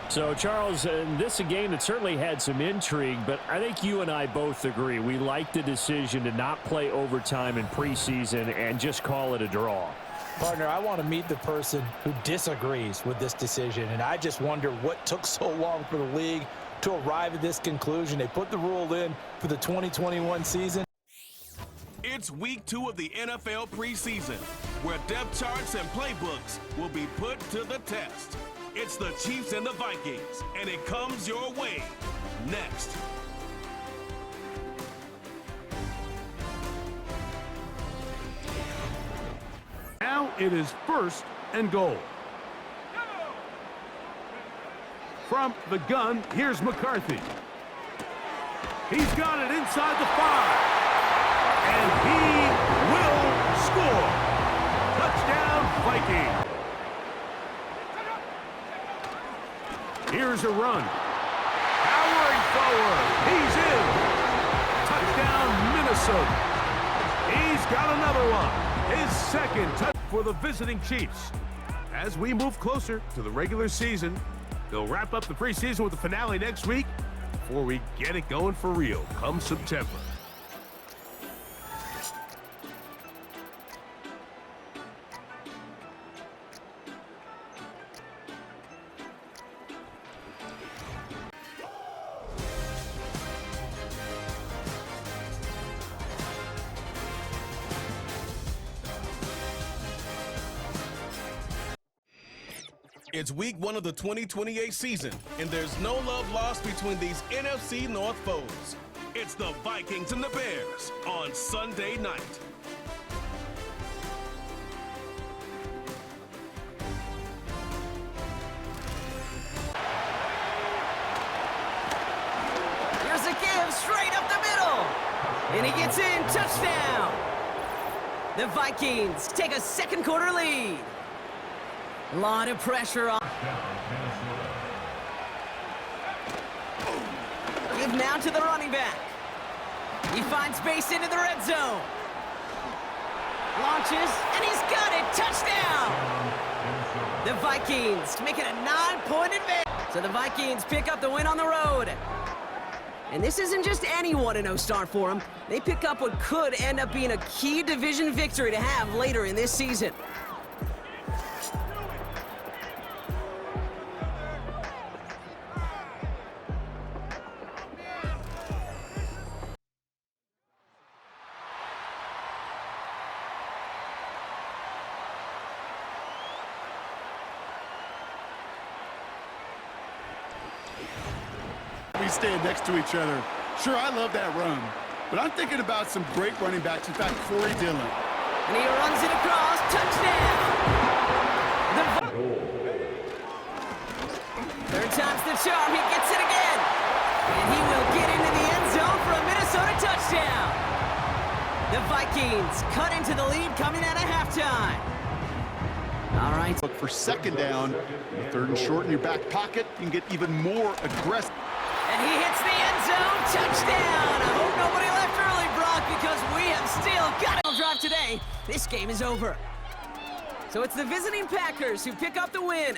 So, Charles, this is a game that certainly had some intrigue, but I think you and I both agree. We like the decision to not play overtime in preseason and just call it a draw. Partner, I want to meet the person who disagrees with this decision, and I just wonder what took so long for the league to arrive at this conclusion. They put the rule in for the 2021 season. It's week 2 of the NFL preseason, where depth charts and playbooks will be put to the test. It's the Chiefs and the Vikings, and it comes your way next. Now it is 1st and goal. From the gun, here's McCarthy. He's got it inside the 5. And he will score. Touchdown, Vikings. Here's a run. Powering forward. He's in. Touchdown, Minnesota. He's got another one. His second touchdown for the visiting Chiefs. As we move closer to the regular season, they'll wrap up the preseason with the finale next week before we get it going for real come September. It's week 1 of the 2028 season, and there's no love lost between these NFC North foes. It's the Vikings and the Bears on Sunday night. Here's a give straight up the middle. And he gets in, touchdown. The Vikings take a second quarter lead. A lot of pressure on. Give now to the running back. He finds space into the red zone. Launches, and he's got it. Touchdown! The Vikings make it a 9-point advantage. So the Vikings pick up the win on the road. And this isn't just any 1-0 start for them. They pick up what could end up being a key division victory to have later in this season. We stand next to each other. Sure, I love that run, but I'm thinking about some great running backs. In fact, Corey Dillon. And he runs it across. Touchdown! Third time's the charm. He gets it again. And he will get into the end zone for a Minnesota touchdown. The Vikings cut into the lead coming out of halftime. All right. Look for second down. 3rd and short in your back pocket. You can get even more aggressive. And he hits the end zone. Touchdown. I hope nobody left early, Brock, because we have still got a drive today. This game is over. So it's the visiting Packers who pick up the win.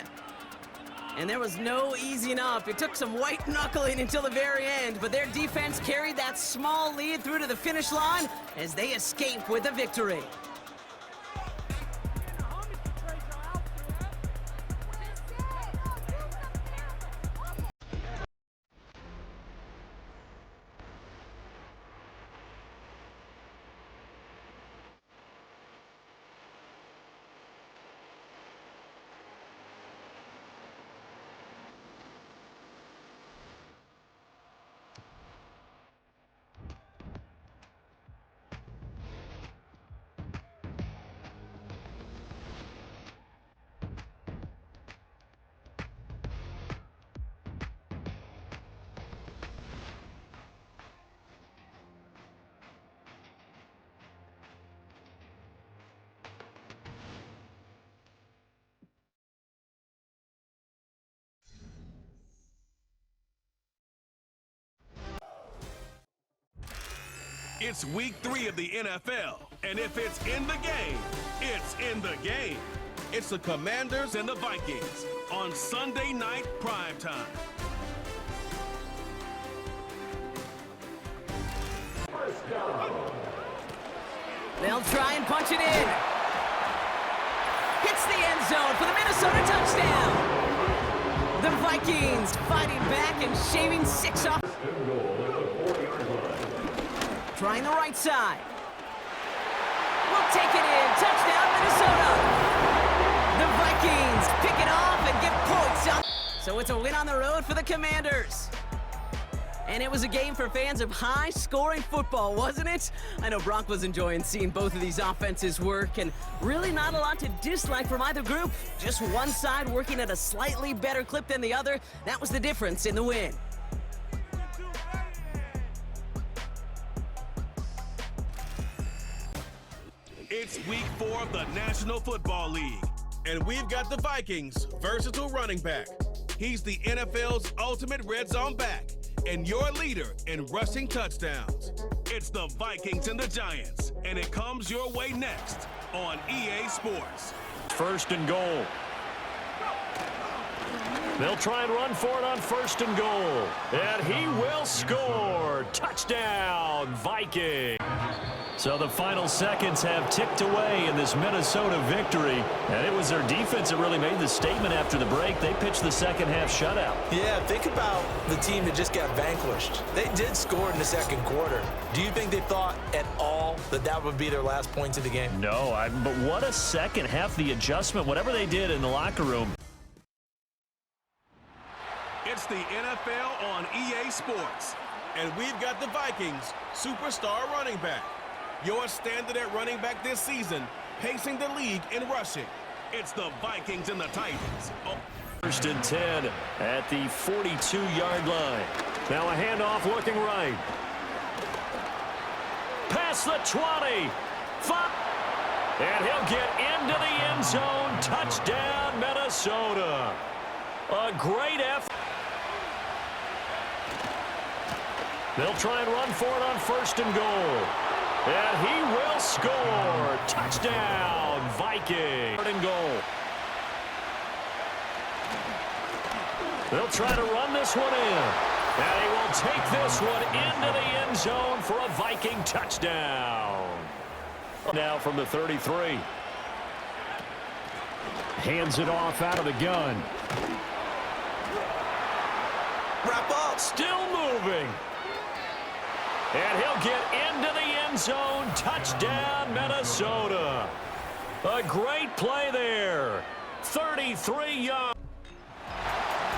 And there was no easing up. It took some white knuckling until the very end, but their defense carried that small lead through to the finish line as they escape with a victory. It's week 3 of the NFL, and if it's in the game, it's in the game. It's the Commanders and the Vikings on Sunday night primetime. They'll try and punch it in. Hits the end zone for the Minnesota touchdown. The Vikings fighting back and shaving 6 off. Trying the right side. We'll take it in. Touchdown, Minnesota. The Vikings pick it off and get points up. So it's a win on the road for the Commanders. And it was a game for fans of high-scoring football, wasn't it? I know Brock was enjoying seeing both of these offenses work, and really not a lot to dislike from either group. Just one side working at a slightly better clip than the other. That was the difference in the win. It's week 4 of the National Football League, and we've got the Vikings' versatile running back. He's the NFL's ultimate red zone back and your leader in rushing touchdowns. It's the Vikings and the Giants, and it comes your way next on EA Sports. First and goal. They'll try and run for it on first and goal. And he will score. Touchdown, Viking. So the final seconds have ticked away in this Minnesota victory. And it was their defense that really made the statement after the break. They pitched the second half shutout. Yeah, think about the team that just got vanquished. They did score in the second quarter. Do you think they thought at all that that would be their last points of the game? No, but what a second half, the adjustment, whatever they did in the locker room. It's the NFL on EA Sports, and we've got the Vikings' superstar running back. Your standard at running back this season, pacing the league in rushing. It's the Vikings and the Titans. First and 10 at the 42-yard line. Now a handoff looking right. Past the 20. And he'll get into the end zone. Touchdown, Minnesota. A great effort. They'll try and run for it on first and goal. And he will score. Touchdown, Viking. Third and goal. They'll try to run this one in. And he will take this one into the end zone for a Viking touchdown. Now from the 33. Hands it off out of the gun. Wrap up. Still moving. And he'll get into the end zone. Touchdown, Minnesota. A great play there. 33 yards.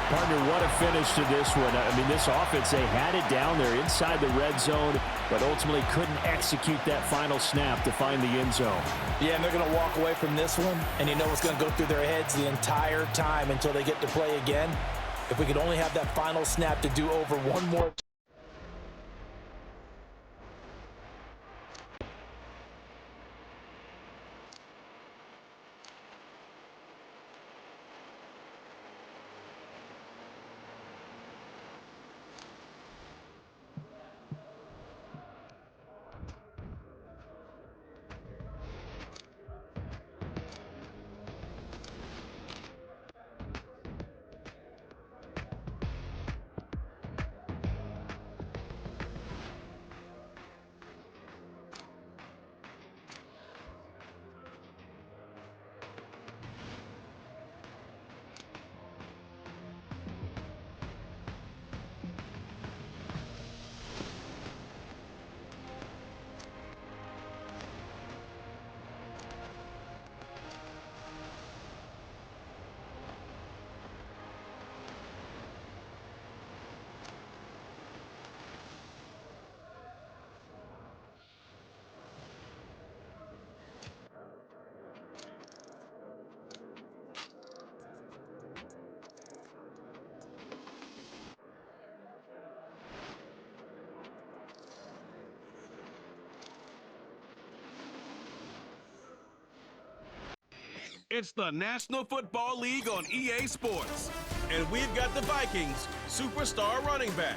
Partner, what a finish to this one. I mean, this offense, they had it down there inside the red zone, but ultimately couldn't execute that final snap to find the end zone. Yeah, and they're going to walk away from this one, and you know what's going to go through their heads the entire time until they get to play again. If we could only have that final snap to do over one more It's the National Football League on EA Sports. And we've got the Vikings superstar running back.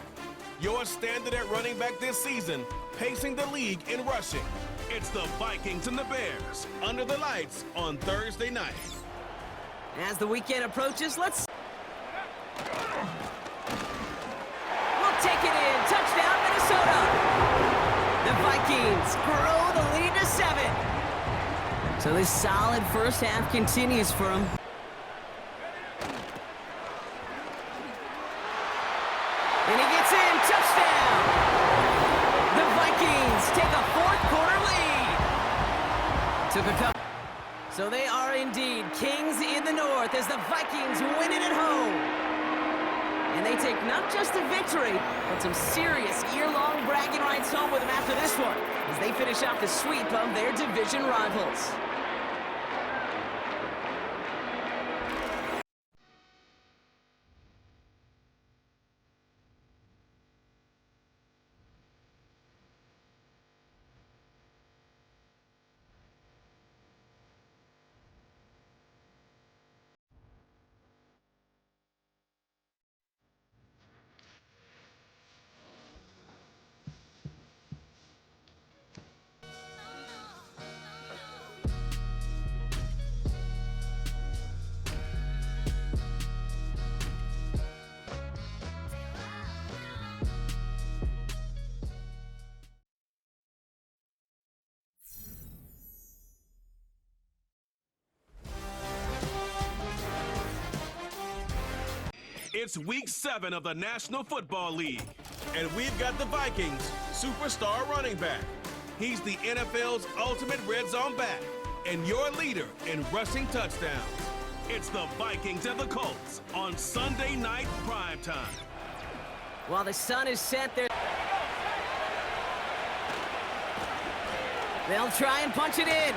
Your standard at running back this season, pacing the league in rushing. It's the Vikings and the Bears under the lights on Thursday night. As the weekend approaches, we'll take it in. Touchdown, Minnesota. The Vikings grow the lead to 7. So this solid first half continues for them. And he gets in. Touchdown. The Vikings take a fourth-quarter lead. Took a couple. So they are indeed kings in the north as the Vikings win it at home. And they take not just a victory, but some serious year-long bragging rights home with them after this one, as they finish off the sweep of their division rivals. It's week 7 of the National Football League, and we've got the Vikings superstar running back. He's the NFL's ultimate red zone back and your leader in rushing touchdowns. It's the Vikings and the Colts on Sunday night primetime. While the sun is set there, they'll try and punch it in.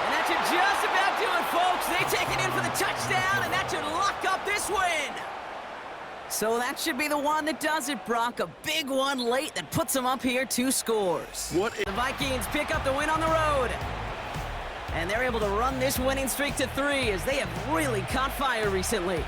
And that should just about do it, folks. They take it in for the touchdown, and that should lock up this win. So that should be the one that does it, Brock. A big one late that puts them up here 2 scores. The Vikings pick up the win on the road. And they're able to run this winning streak to 3 as they have really caught fire recently.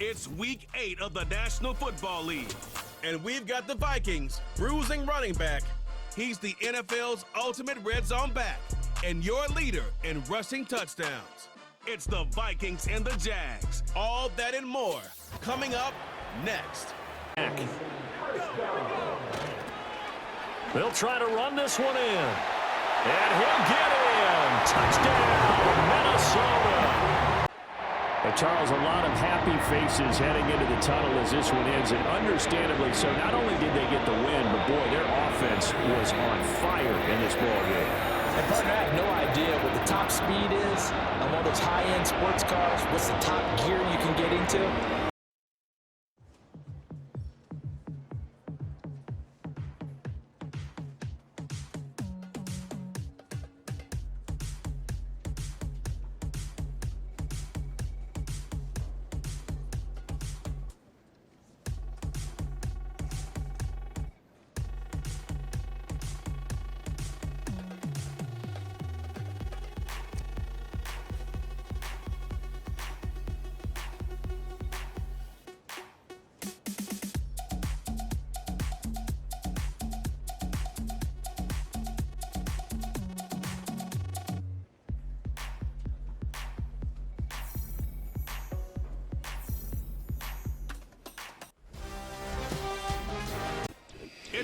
It's week 8 of the National Football League, and we've got the Vikings bruising running back. He's the NFL's ultimate red zone back and your leader in rushing touchdowns. It's the Vikings and the Jags. All that and more coming up next. They'll try to run this one in. And he'll get in. Touchdown, Minnesota. And Charles, a lot of happy faces heading into the tunnel as this one ends, and understandably so. Not only did they get the win, but boy, their offense was on fire in this ball game. And partner, I have no idea what the top speed is on one of those high-end sports cars. What's the top gear you can get into?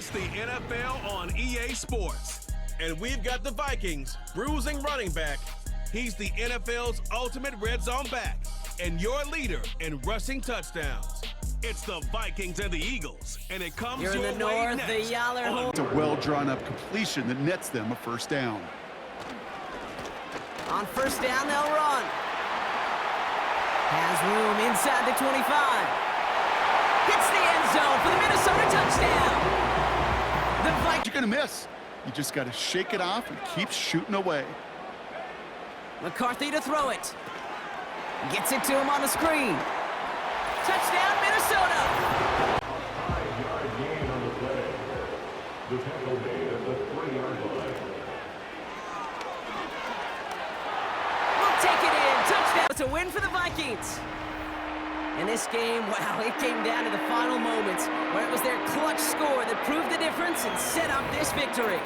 It's the NFL on EA Sports. And we've got the Vikings bruising running back. He's the NFL's ultimate red zone back and your leader in rushing touchdowns. It's the Vikings and the Eagles, and it comes You're in your the way north, next. the Yaller Hole. It's a well-drawn-up completion that nets them a first down. On first down, they'll run. Has room inside the 25. Hits the end zone for the Minnesota touchdown. The Vikings. You're going to miss. You just got to shake it off and keep shooting away. McCarthy to throw it. Gets it to him on the screen. Touchdown, Minnesota. 5-yard gain on the play. The tackle made at the 3-yard line. We'll take it in. Touchdown. It's a win for the Vikings. And this game, wow, it came down to the final moments where it was their clutch score that proved the difference and set up this victory.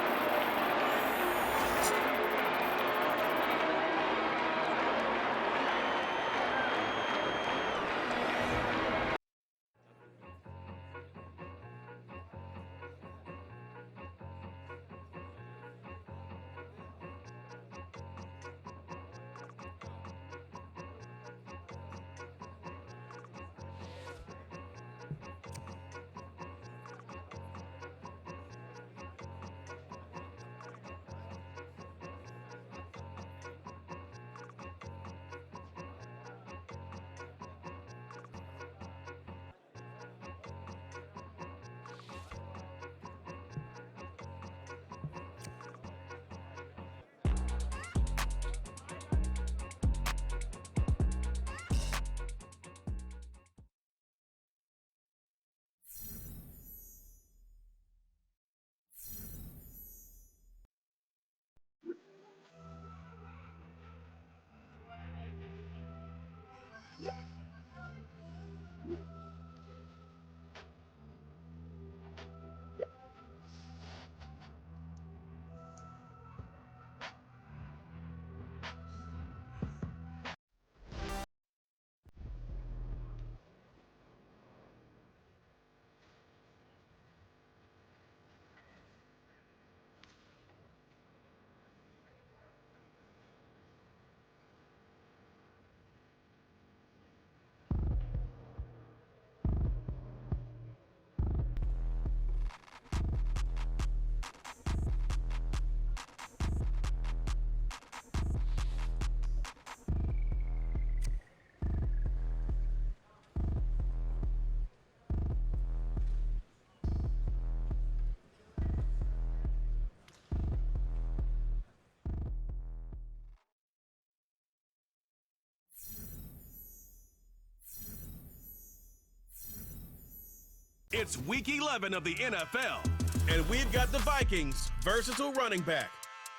It's week 11 of the NFL, and we've got the Vikings' versatile running back.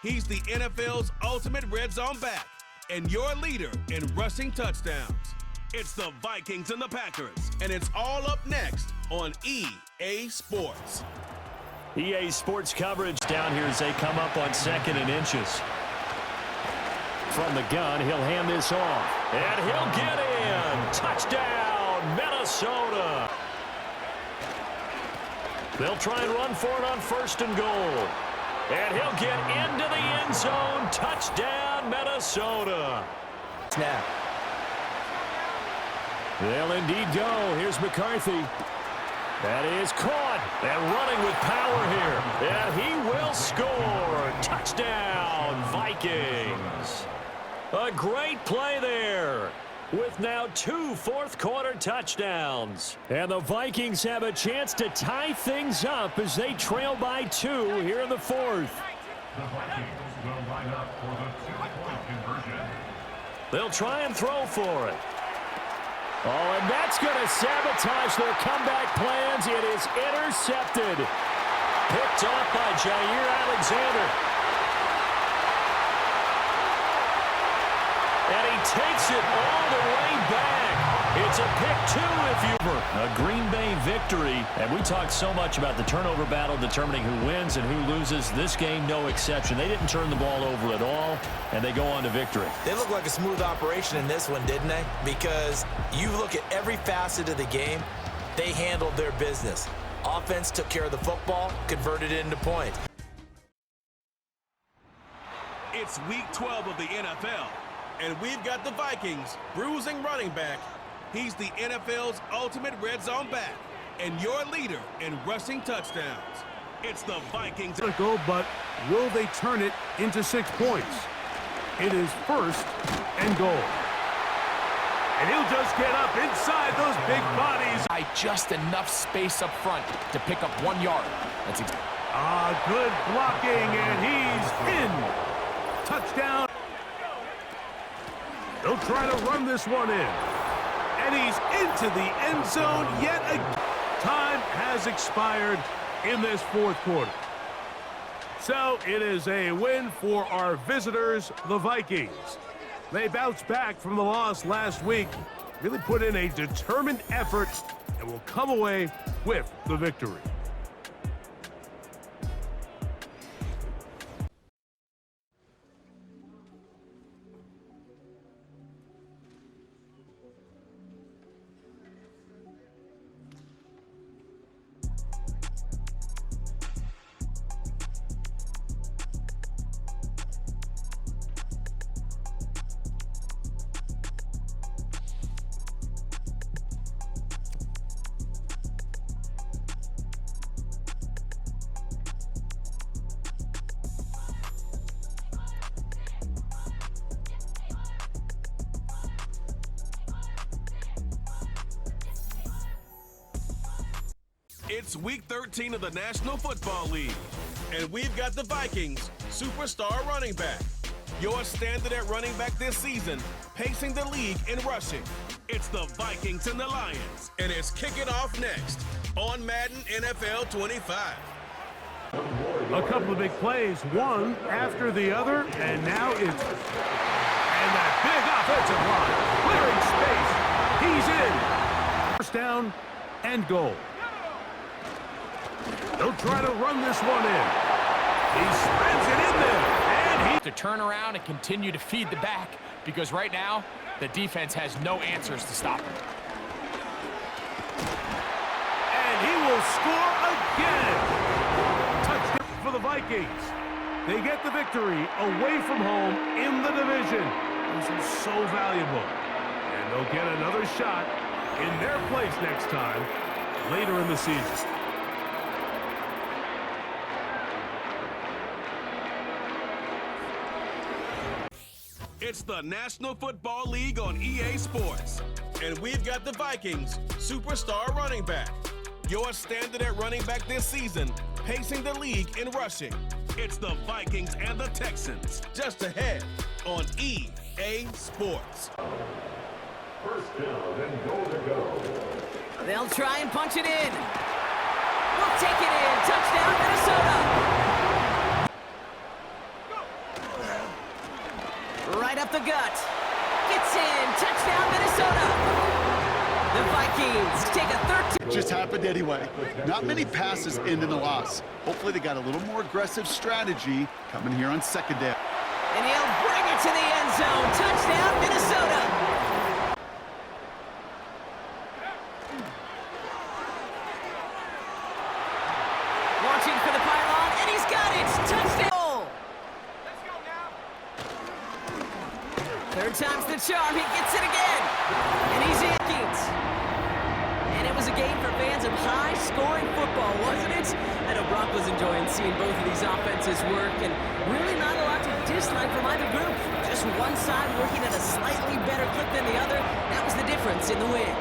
He's the NFL's ultimate red zone back and your leader in rushing touchdowns. It's the Vikings and the Packers, and it's all up next on EA Sports. EA Sports coverage down here as they come up on 2nd and inches. From the gun, he'll hand this off, and he'll get in. Touchdown, Minnesota. They'll try and run for it on 1st and goal. And he'll get into the end zone. Touchdown, Minnesota. Snap. They'll indeed go. Here's McCarthy. That is caught. And running with power here. And he will score. Touchdown, Vikings. A great play there. With now 2 fourth-quarter touchdowns. And the Vikings have a chance to tie things up as they trail by 2 here in the 4th. The Vikings will line up for the 2-point conversion. They'll try and throw for it. Oh, and that's going to sabotage their comeback plans. It is intercepted. Picked off by Jair Alexander. And he takes it all the way back. It's a pick 2 if you were. A Green Bay victory. And we talked so much about the turnover battle determining who wins and who loses. This game, no exception. They didn't turn the ball over at all, and they go on to victory. They look like a smooth operation in this one, didn't they? Because you look at every facet of the game, they handled their business. Offense took care of the football, converted it into points. It's week 12 of the NFL, and we've got the Vikings bruising running back. He's the NFL's ultimate red zone back and your leader in rushing touchdowns. It's the Vikings. But will they turn it into 6 points? It is 1st and goal. And he'll just get up inside those big bodies. Just enough space up front to pick up 1 yard. That's good blocking, and he's in. Touchdown. They'll try to run this one in. And he's into the end zone yet again. Time has expired in this 4th quarter. So it is a win for our visitors, the Vikings. They bounced back from the loss last week, really put in a determined effort, and will come away with the victory. It's week 13 of the National Football League, and we've got the Vikings superstar running back. Your standard at running back this season, pacing the league in rushing. It's the Vikings and the Lions, and it's kicking off next on Madden NFL 25. A couple of big plays, one after the other, and now it's... And that big offensive line, clearing space. He's in. First down and goal. They'll try to run this one in. He spreads it in there, and he... to turn around and continue to feed the back, because right now, the defense has no answers to stop him. And he will score again. Touchdown for the Vikings. They get the victory away from home in the division. This is so valuable. And they'll get another shot in their place next time, later in the season. It's the National Football League on EA Sports, and we've got the Vikings superstar running back. Your standard at running back this season, pacing the league in rushing. It's the Vikings and the Texans, just ahead on EA Sports. First down and goal to go. They'll try and punch it in. We'll take it in. Touchdown, Minnesota. Right up the gut. Gets in. Touchdown, Minnesota. The Vikings take a 13. Just happened anyway. Not many passes end in a loss. Hopefully they got a little more aggressive strategy coming here on 2nd down. And he'll bring it to the end zone. Touchdown, Minnesota. Launching for the pylon, and he's got it. Touchdown. Third time's the charm. He gets it again. And he's Yankees. And it was a game for fans of high-scoring football, wasn't it? I know Brock was enjoying seeing both of these offenses work, and really not a lot to dislike from either group. Just one side working at a slightly better clip than the other. That was the difference in the win.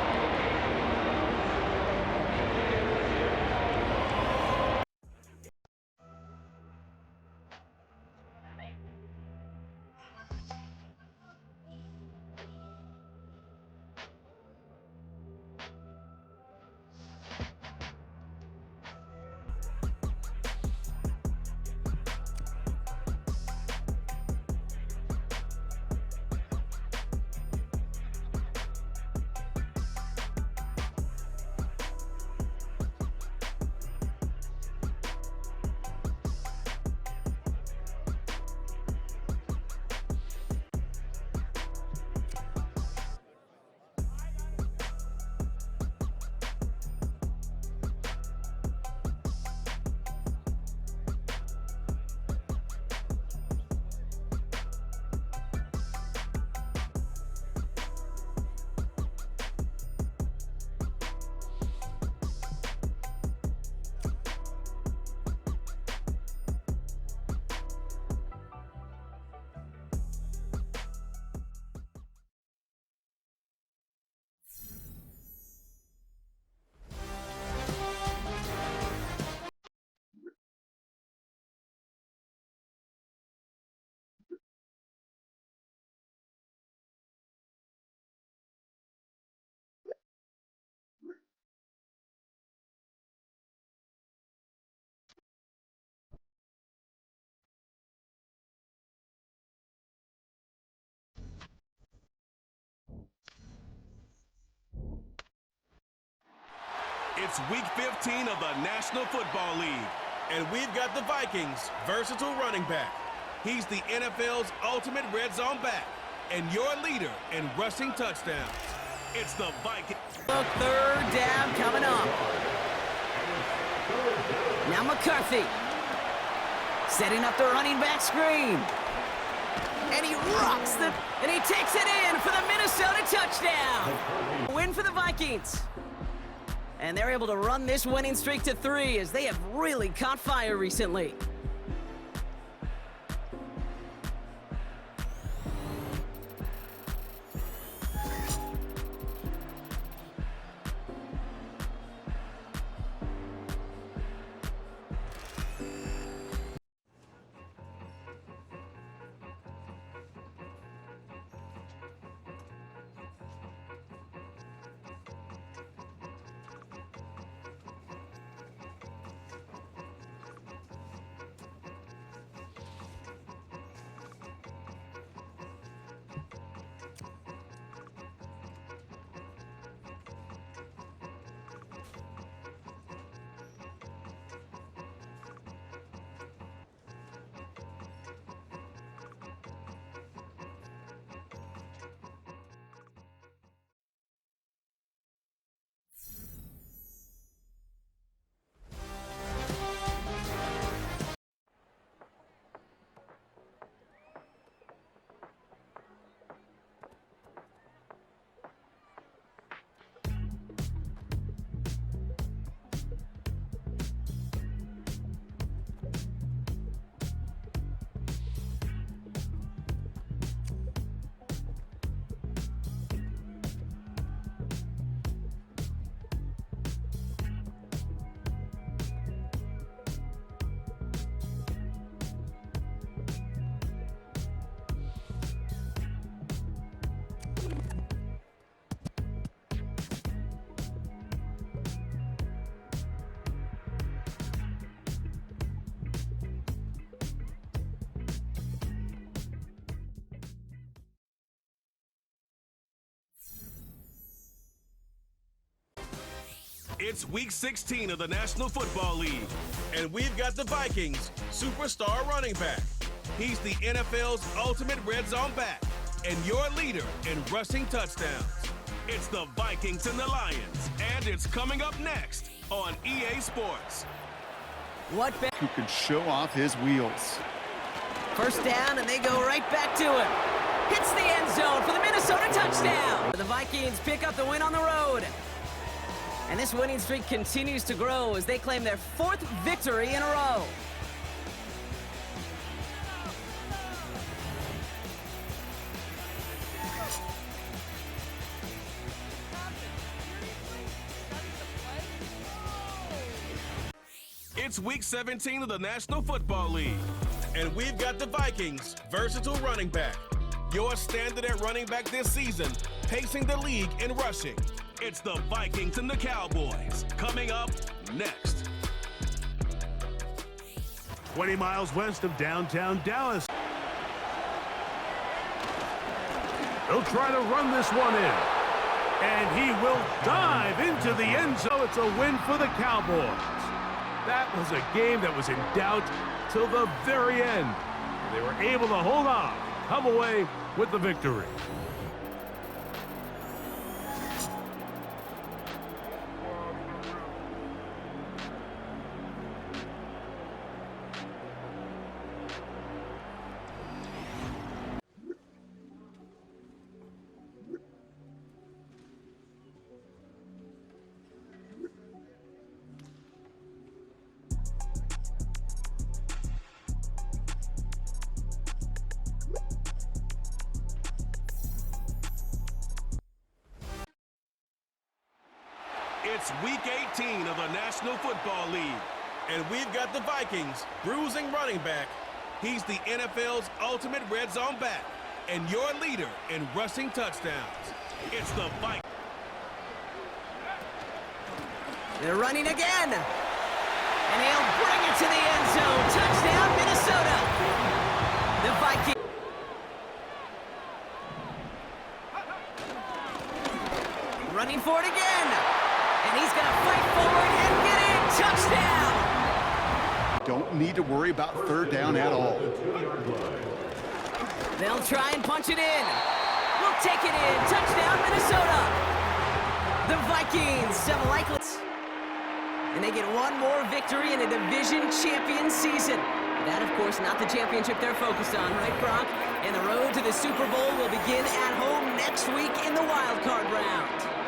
It's Week 15 of the National Football League, and we've got the Vikings' versatile running back. He's the NFL's ultimate red zone back and your leader in rushing touchdowns. It's the Vikings. Look, third down coming up. Now McCarthy setting up the running back screen. And he rocks and he takes it in for the Minnesota touchdown. Win for the Vikings. And they're able to run this winning streak to 3 as they have really caught fire recently. It's Week 16 of the National Football League, and we've got the Vikings' superstar running back. He's the NFL's ultimate red zone back and your leader in rushing touchdowns. It's the Vikings and the Lions, and it's coming up next on EA Sports. Who can show off his wheels. First down, and they go right back to him. Hits the end zone for the Minnesota touchdown. The Vikings pick up the win on the road. And this winning streak continues to grow as they claim their 4th victory in a row. It's Week 17 of the National Football League, and we've got the Vikings' versatile running back. Your standard at running back this season, pacing the league in rushing. It's the Vikings and the Cowboys, coming up next. 20 miles west of downtown Dallas. He'll try to run this one in. And he will dive into the end zone. It's a win for the Cowboys. That was a game that was in doubt till the very end. They were able to hold on, come away with the victory. It's Week 18 of the National Football League, and we've got the Vikings' bruising running back. He's the NFL's ultimate red zone back and your leader in rushing touchdowns. It's the Vikings. They're running again. And he'll bring it to the end zone. Touchdown, Minnesota. The Vikings. Running for it again. And he's going to fight forward don't need to worry about third down at all. They'll try and punch it in. We'll take it in. Touchdown, Minnesota. The Vikings have likely... And they get one more victory in a division champion season. That, of course, not the championship they're focused on, right, Brock? And the road to the Super Bowl will begin at home next week in the wild card round.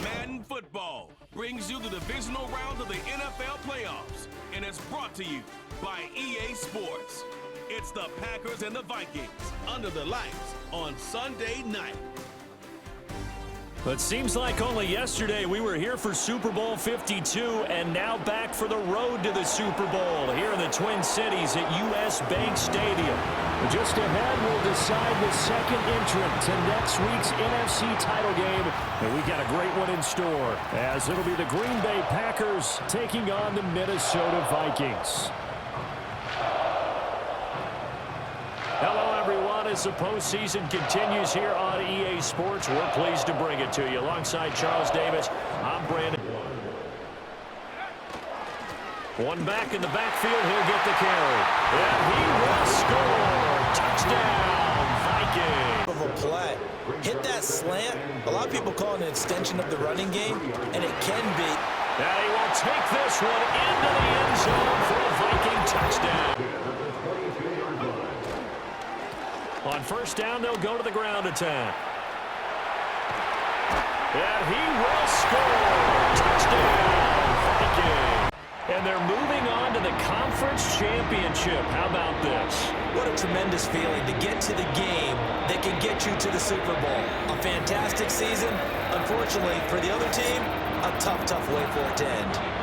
Madden football brings you the divisional round of the NFL playoffs, and it's brought to you by EA Sports. It's the Packers and the Vikings under the lights on Sunday night. But seems like only yesterday we were here for Super Bowl 52 and now back for the road to the Super Bowl here in the Twin Cities at US Bank Stadium. Just ahead, we'll decide the second entrant to next week's NFC title game. And we got a great one in store, as it'll be the Green Bay Packers taking on the Minnesota Vikings. Hello, everyone. As the postseason continues here on EA Sports, we're pleased to bring it to you. Alongside Charles Davis, I'm Brandon. One back in the backfield, he'll get the carry. And he will score. Touchdown, Vikings. Of a play. Hit that slant. A lot of people call it an extension of the running game, and it can be. And he will take this one into the end zone for a Viking touchdown. On first down, they'll go to the ground attack. And he will score. Touchdown, Vikings. And they're moving on to the conference championship. How about this? What a tremendous feeling to get to the game that can get you to the Super Bowl. A fantastic season. Unfortunately, for the other team, a tough way for it to end.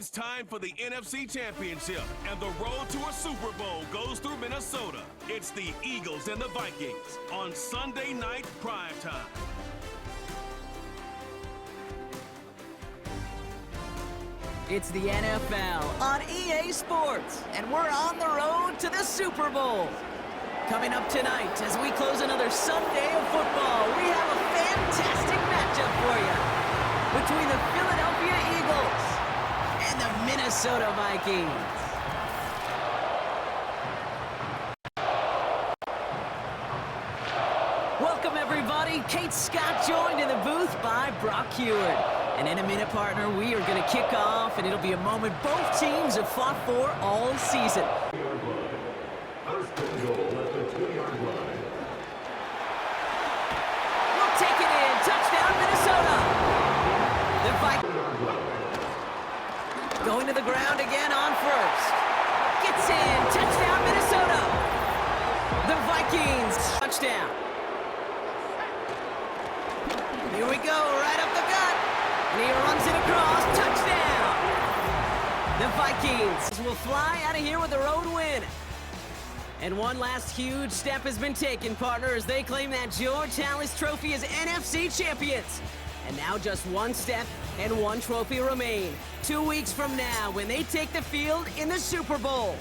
It's time for the NFC Championship, and the road to a Super Bowl goes through Minnesota. It's the Eagles and the Vikings on Sunday night primetime. It's the NFL on EA Sports, and we're on the road to the Super Bowl. Coming up tonight, as we close another Sunday of football, we have a fantastic matchup for you between the Philadelphia Eagles and the Minnesota Vikings. Welcome, everybody. Kate Scott joined in the booth by Brock Heward. And in a minute, partner, we are going to kick off, and it'll be a moment both teams have fought for all season. First and goal at the 2-yard line. We'll take it in. Touchdown, Minnesota. The Vikings going to the ground again on first. Gets in. Touchdown, Minnesota. The Vikings. Touchdown. Here we go. Right up the gut. And he runs it across. Touchdown. The Vikings will fly out of here with a road win. And one last huge step has been taken, partner, as they claim that George Halas Trophy as NFC champions. And now just one step and one trophy remain. 2 weeks from now, when they take the field in the Super Bowl.